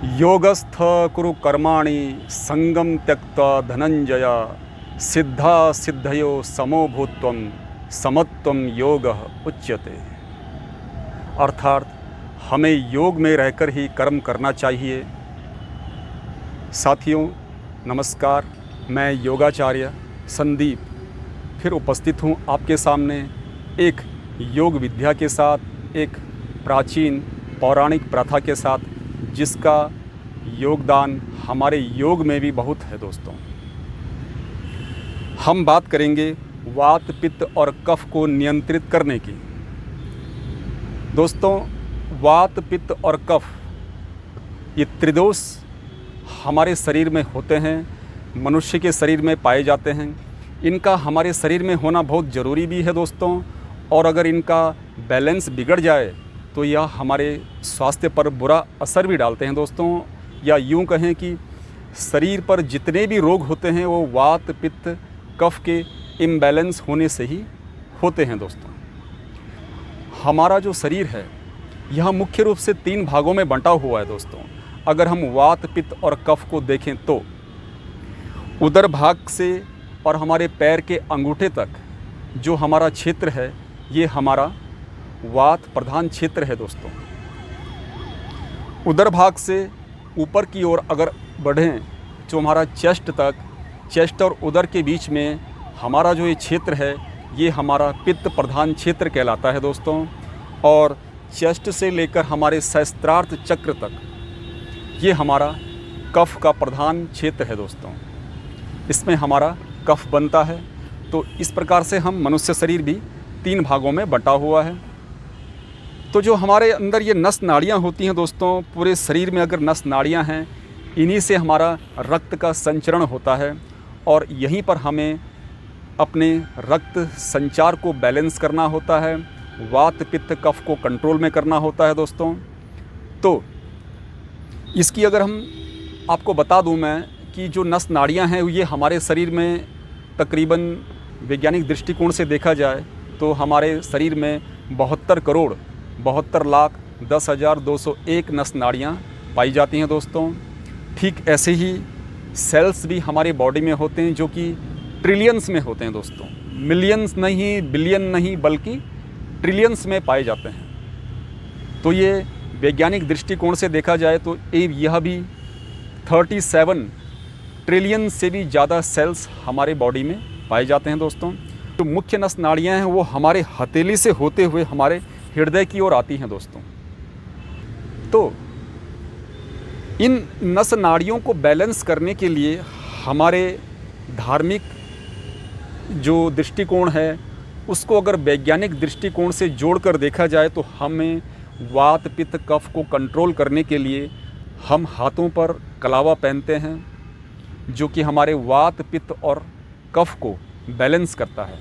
योगस्थ कुरु कर्माणि संगम त्यक्त्वा धनंजय सिद्धा सिद्धयो समो भूत्वं समत्वं योगः उच्यते। अर्थात हमें योग में रहकर ही कर्म करना चाहिए। साथियों नमस्कार, मैं योगाचार्य संदीप फिर उपस्थित हूँ आपके सामने एक योग विद्या के साथ, एक प्राचीन पौराणिक प्रथा के साथ, जिसका योगदान हमारे योग में भी बहुत है। दोस्तों, हम बात करेंगे वात पित्त और कफ को नियंत्रित करने की। दोस्तों, वात पित्त और कफ ये त्रिदोष हमारे शरीर में होते हैं, मनुष्य के शरीर में पाए जाते हैं। इनका हमारे शरीर में होना बहुत ज़रूरी भी है दोस्तों, और अगर इनका बैलेंस बिगड़ जाए तो यह हमारे स्वास्थ्य पर बुरा असर भी डालते हैं दोस्तों। या यूँ कहें कि शरीर पर जितने भी रोग होते हैं वो वात पित्त कफ के इम्बैलेंस होने से ही होते हैं। दोस्तों, हमारा जो शरीर है यह मुख्य रूप से 3 भागों में बंटा हुआ है। दोस्तों, अगर हम वात पित्त और कफ को देखें तो उदर भाग से और हमारे पैर के अंगूठे तक जो हमारा क्षेत्र है ये हमारा वात प्रधान क्षेत्र है। दोस्तों, उदर भाग से ऊपर की ओर अगर बढ़ें जो हमारा चेस्ट और उदर के बीच में हमारा जो ये क्षेत्र है ये हमारा पित्त प्रधान क्षेत्र कहलाता है। दोस्तों, और चेस्ट से लेकर हमारे सहस्त्रार्थ चक्र तक ये हमारा कफ का प्रधान क्षेत्र है। दोस्तों, इसमें हमारा कफ बनता है। तो इस प्रकार से हम मनुष्य शरीर भी 3 भागों में बंटा हुआ है। तो जो हमारे अंदर ये नस नाड़ियाँ होती हैं दोस्तों, पूरे शरीर में अगर नस नाड़ियाँ हैं, इन्हीं से हमारा रक्त का संचरण होता है और यहीं पर हमें अपने रक्त संचार को बैलेंस करना होता है, वात पित्त कफ को कंट्रोल में करना होता है। दोस्तों, तो इसकी अगर हम आपको बता दूं मैं कि जो नस नाड़ियाँ हैं ये हमारे शरीर में तकरीबन वैज्ञानिक दृष्टिकोण से देखा जाए तो हमारे शरीर में 72,72,10,201 नस नाड़ियाँ पाई जाती हैं। दोस्तों, ठीक ऐसे ही सेल्स भी हमारे बॉडी में होते हैं जो कि ट्रिलियंस में होते हैं। दोस्तों, मिलियंस नहीं, बिलियन नहीं, बल्कि ट्रिलियंस में पाए जाते हैं। तो ये वैज्ञानिक दृष्टिकोण से देखा जाए तो यह भी 37 ट्रिलियन से भी ज़्यादा सेल्स हमारे बॉडी में पाए जाते हैं। दोस्तों, जो मुख्य नस नाड़ियाँ हैं वो हमारे हथेली से होते हुए हमारे हृदय की ओर आती हैं। दोस्तों, तो इन नस नाड़ियों को बैलेंस करने के लिए हमारे धार्मिक जो दृष्टिकोण है उसको अगर वैज्ञानिक दृष्टिकोण से जोड़कर देखा जाए तो हमें वात पित्त कफ को कंट्रोल करने के लिए हम हाथों पर कलावा पहनते हैं जो कि हमारे वात पित्त और कफ को बैलेंस करता है।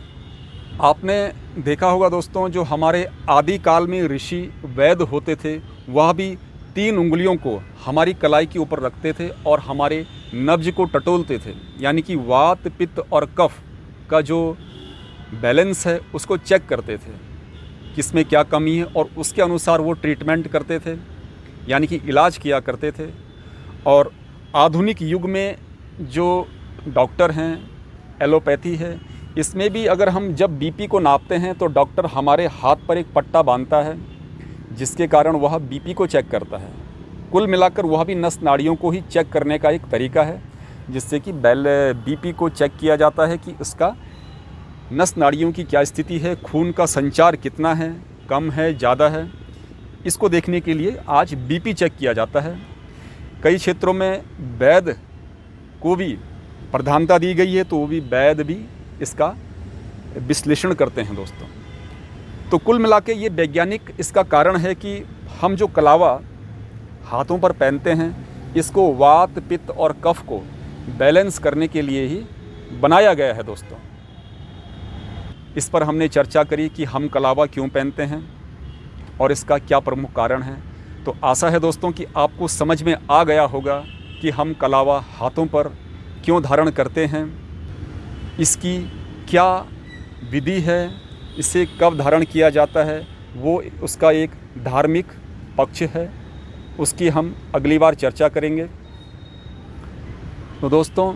आपने देखा होगा दोस्तों, जो हमारे आदि काल में ऋषि वैद्य होते थे वह भी 3 उंगलियों को हमारी कलाई के ऊपर रखते थे और हमारे नब्ज को टटोलते थे, यानी कि वात पित्त और कफ का जो बैलेंस है उसको चेक करते थे किसमें क्या कमी है और उसके अनुसार वो ट्रीटमेंट करते थे, यानी कि इलाज किया करते थे। और आधुनिक युग में जो डॉक्टर हैं, एलोपैथी है, इसमें भी अगर हम जब बीपी को नापते हैं तो डॉक्टर हमारे हाथ पर एक पट्टा बांधता है जिसके कारण वह बीपी को चेक करता है। कुल मिलाकर वह भी नस नाड़ियों को ही चेक करने का एक तरीका है जिससे कि बीपी को चेक किया जाता है कि इसका नस नाड़ियों की क्या स्थिति है, खून का संचार कितना है, कम है, ज़्यादा है। इसको देखने के लिए आज बीपी चेक किया जाता है। कई क्षेत्रों में वैद्य को भी प्रधानता दी गई है तो वो भी वैद्य भी इसका विश्लेषण करते हैं। दोस्तों, तो कुल मिला के ये वैज्ञानिक इसका कारण है कि हम जो कलावा हाथों पर पहनते हैं इसको वात पित्त और कफ को बैलेंस करने के लिए ही बनाया गया है। दोस्तों, इस पर हमने चर्चा करी कि हम कलावा क्यों पहनते हैं और इसका क्या प्रमुख कारण है। तो आशा है दोस्तों कि आपको समझ में आ गया होगा कि हम कलावा हाथों पर क्यों धारण करते हैं, इसकी क्या विधि है, इसे कब धारण किया जाता है, वो उसका एक धार्मिक पक्ष है। उसकी हम अगली बार चर्चा करेंगे। तो दोस्तों,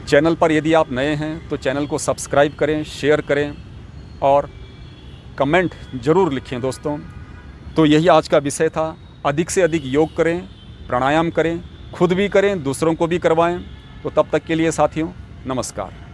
चैनल पर यदि आप नए हैं तो चैनल को सब्सक्राइब करें, शेयर करें और कमेंट ज़रूर लिखें दोस्तों। तो यही आज का विषय था। अधिक से अधिक योग करें, प्राणायाम करें, खुद भी करें, दूसरों को भी करवाएं। तो तब तक के लिए साथियों, नमस्कार।